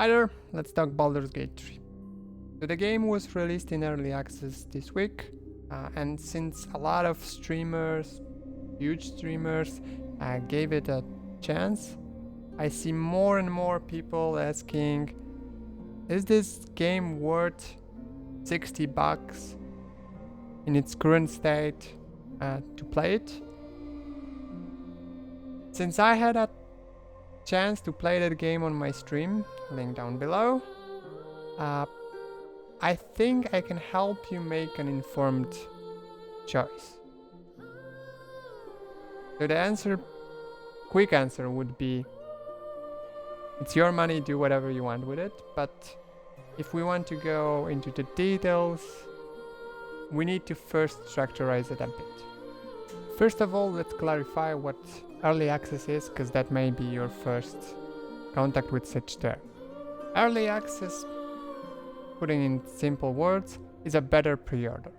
Hi there, let's talk Baldur's Gate 3. So the game was released in early access this week, and since a lot of streamers, huge streamers, gave it a chance, I see more and more people asking, is this game worth $60 in its current state to play it? Since I had a chance to play that game on my stream, link down below, I think I can help you make an informed choice. So the quick answer would be, it's your money, do whatever you want with it, but if we want to go into the details, we need to first structurize it a bit. First of all, let's clarify what early access is, because that may be your first contact with such term. Early access, putting in simple words, is a better pre-order.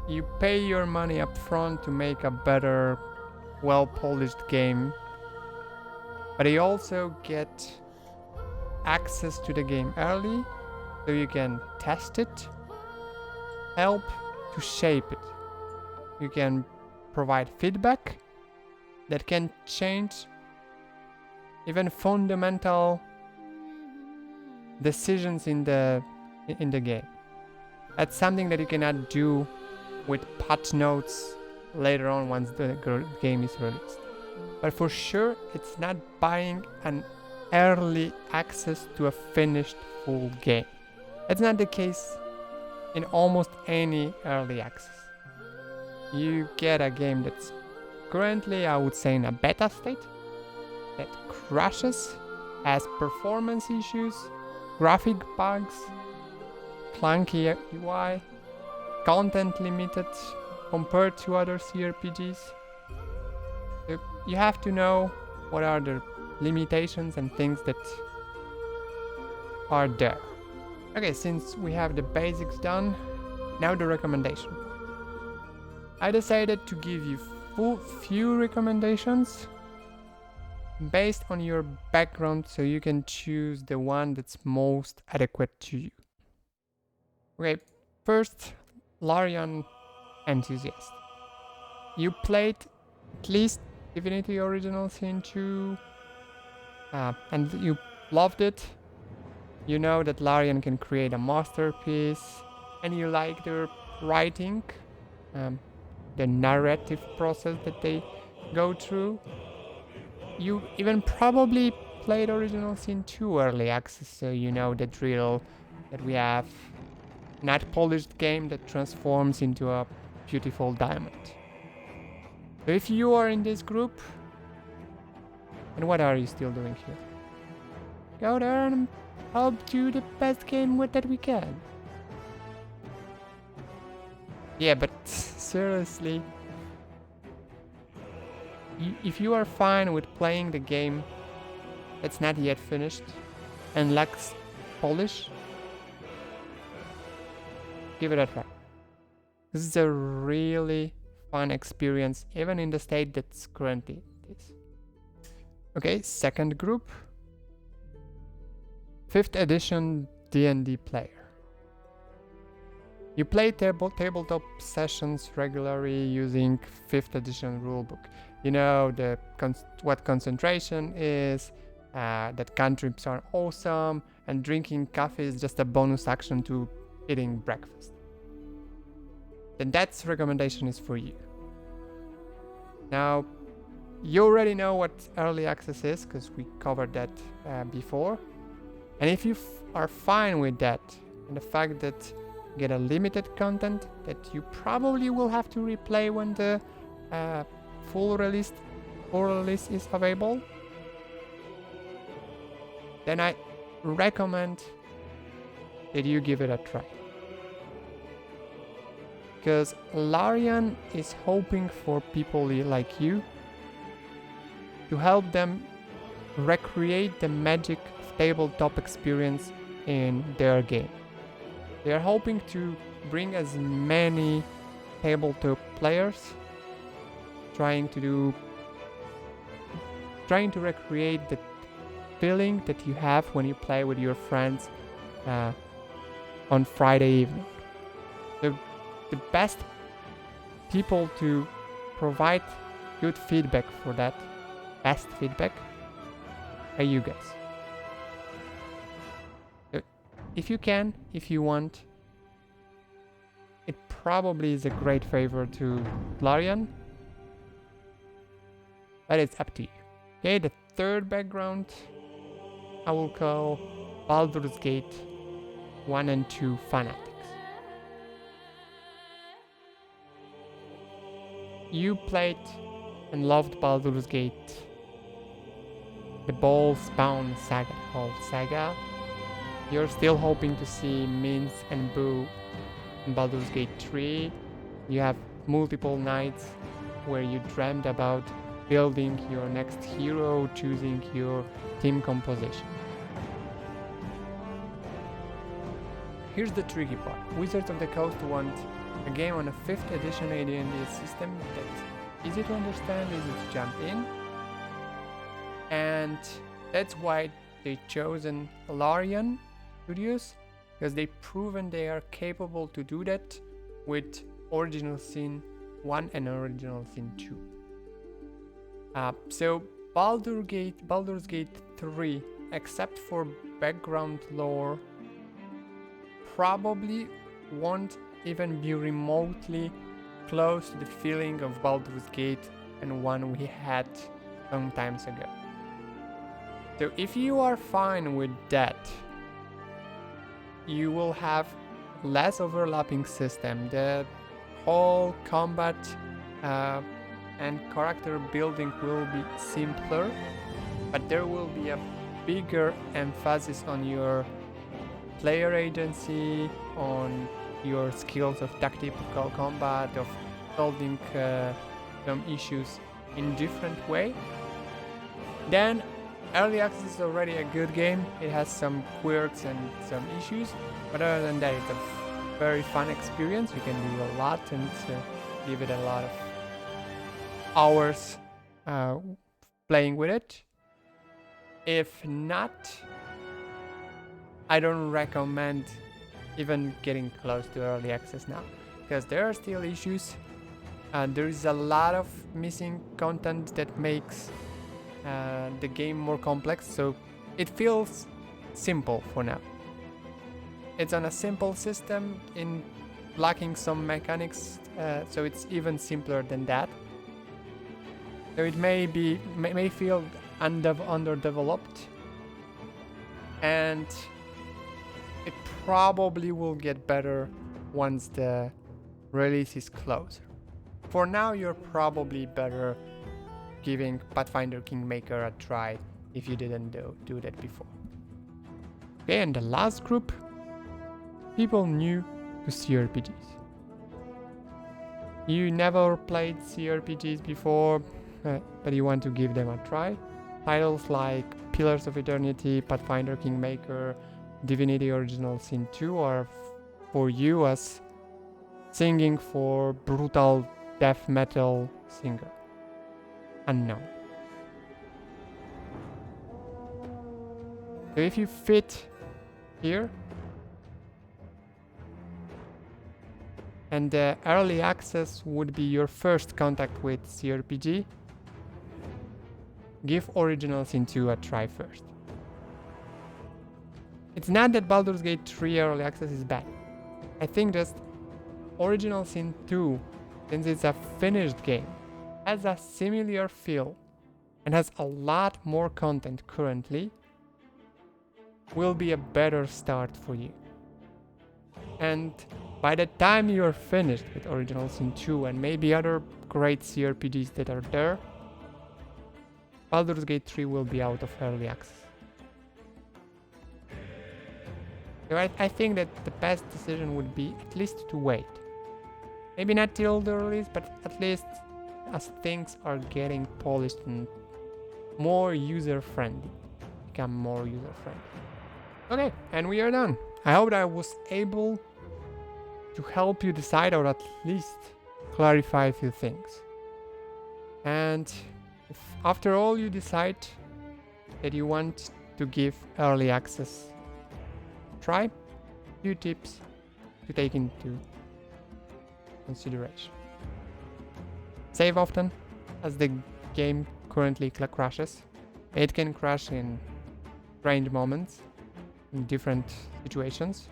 You pay your money up front to make a better, well-polished game, but you also get access to the game early, so you can test it, help to shape it. You can provide feedback that can change even fundamental decisions in the game. That's something that you cannot do with patch notes later on once the game is released. But for sure, it's not buying an early access to a finished full game. That's not the case in almost any early access. You get a game that's currently, I would say, in a beta state, that crashes, has performance issues, graphic bugs, clunky UI, content limited compared to other cRPGs. You have to know what are the limitations and things that are there. Okay, since we have the basics done, now the recommendation. I decided to give you few recommendations based on your background, so you can choose the one that's most adequate to you. Okay, first, Larian enthusiast. You played at least Divinity Original Sin 2 and you loved it. You know that Larian can create a masterpiece, and you like their writing, the narrative process that they go through. You even probably played Original Sin 2 early access, so you know the drill that we have not polished game that transforms into a beautiful diamond. So if you are in this group, and what are you still doing here? Go there and help do the best game that we can. Yeah, but seriously, if you are fine with playing the game that's not yet finished and lacks polish, give it a try. This is a really fun experience, even in the state that's currently is. Okay, second group, 5th edition D&D player. You play tabletop sessions regularly using 5th edition rulebook. You know what concentration is, that cantrips are awesome, and drinking coffee is just a bonus action to eating breakfast. Then that recommendation is for you. Now, you already know what early access is, because we covered that before. And if you are fine with that, and the fact that you get a limited content that you probably will have to replay when the full release is available, then I recommend that you give it a try. Because Larian is hoping for people like you to help them recreate the magic of tabletop experience in their game. They are hoping to bring as many tabletop players trying to recreate the feeling that you have when you play with your friends on Friday evening. The best people to provide good feedback for that, best feedback, are you guys. So if you can, if you want, it probably is a great favor to Larian, but it's up to you. Okay, the third background I will call Baldur's Gate 1 and 2 Fanatics. You played and loved Baldur's Gate, the Ball-Spawn saga, the whole saga. You're still hoping to see Minz and Boo in Baldur's Gate 3. You have multiple nights where you dreamed about building your next hero, choosing your team composition. Here's the tricky part. Wizards of the Coast want a game on a 5th edition AD&D system that's easy to understand, easy to jump in. And that's why they chosen Larian Studios, because they've proven they are capable to do that with Original Sin 1 and Original Sin 2. So Baldur's Gate 3, except for background lore, probably won't even be remotely close to the feeling of Baldur's Gate and 1 we had some times ago. So if you are fine with that, you will have less overlapping system. The whole combat and character building will be simpler, but there will be a bigger emphasis on your player agency, on your skills of tactical combat, of solving some issues in different way. Then Early Access is already a good game. It has some quirks and some issues, but other than that, it's a very fun experience. You can do a lot and give it a lot of hours playing with it. If not, I don't recommend even getting close to Early Access now, because there are still issues. There is a lot of missing content that makes the game more complex, so it feels simple for now. It's on a simple system in lacking some mechanics, so it's even simpler than that. So it may feel underdeveloped, and it probably will get better once the release is closer. For now, you're probably better giving Pathfinder Kingmaker a try if you didn't do that before. Okay, and the last group, people new to cRPGs. You never played cRPGs before, but you want to give them a try. Titles like Pillars of Eternity, Pathfinder Kingmaker, Divinity Original Sin 2 are for you as singing for brutal death metal singer. Unknown. So if you fit here, and the Early Access would be your first contact with cRPG, give Original Sin 2 a try first. It's not that Baldur's Gate 3 Early Access is bad. I think just Original Sin 2, since it's a finished game, has a similar feel and has a lot more content currently, will be a better start for you. And by the time you're finished with Original Sin 2 and maybe other great cRPGs that are there, Baldur's Gate 3 will be out of Early Access. So I think that the best decision would be at least to wait. Maybe not till the release, but at least as things are getting polished and more user-friendly. Become more user-friendly. Okay, and we are done. I hope that I was able to help you decide, or at least clarify a few things. And if after all you decide that you want to give early access a try. Few tips to take into consideration. Save often, as the game currently crashes. It can crash in strange moments, in different situations.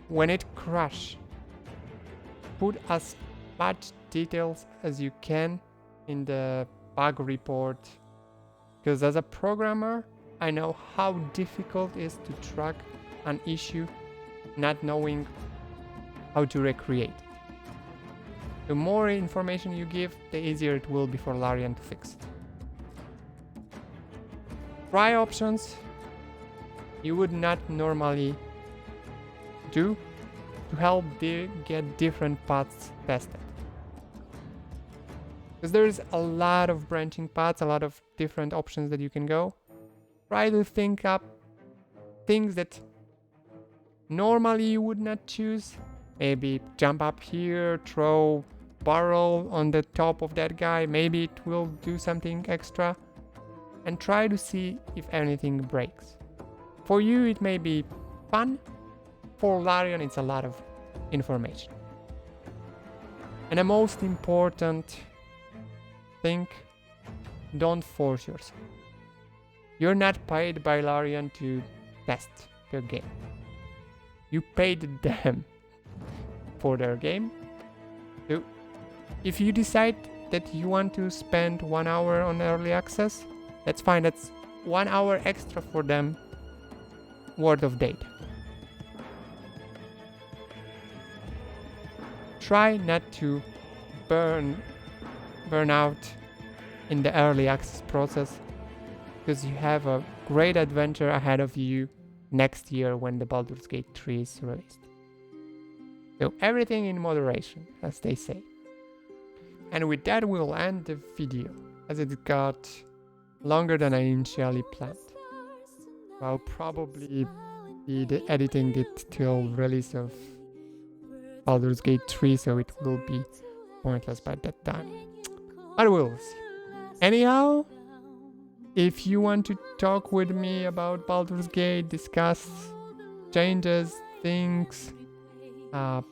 When it crashes, put as much details as you can in the bug report, because as a programmer, I know how difficult it is to track an issue not knowing how to recreate it. The more information you give, the easier it will be for Larian to fix it. Try options you would not normally do to help get different paths tested. Because there's a lot of branching paths, a lot of different options that you can go. Try to think up things that normally you would not choose. Maybe jump up here, throw barrel on the top of that guy. Maybe it will do something extra. And try to see if anything breaks. For you, it may be fun. For Larian, it's a lot of information. And the most important thing, don't force yourself. You're not paid by Larian to test their game. You paid them for their game. So if you decide that you want to spend 1 hour on early access, that's fine. That's 1 hour extra for them worth of data. Try not to burn out in the early access process, because you have a great adventure ahead of you next year when the Baldur's Gate 3 is released. So everything in moderation, as they say. And with that, we'll end the video, as it got longer than I initially planned. I'll probably be editing it till release of Baldur's Gate 3, so it will be pointless by that time. But we'll see. Anyhow, if you want to talk with me about Baldur's Gate, discuss changes, things,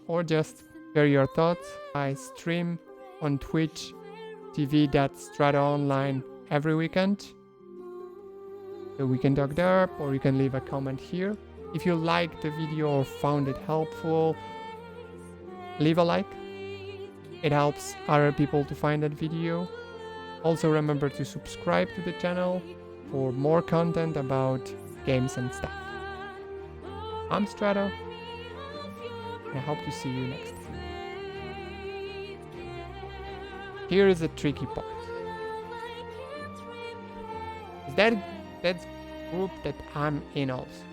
or just share your thoughts, I stream on Twitch TV.Strata Online every weekend. So we can talk there, or you can leave a comment here. If you liked the video or found it helpful, leave a like. It helps other people to find that video. Also remember to subscribe to the channel for more content about games and stuff. I'm Strata, and I hope to see you next time. Here is the tricky part. That's group that I'm in also.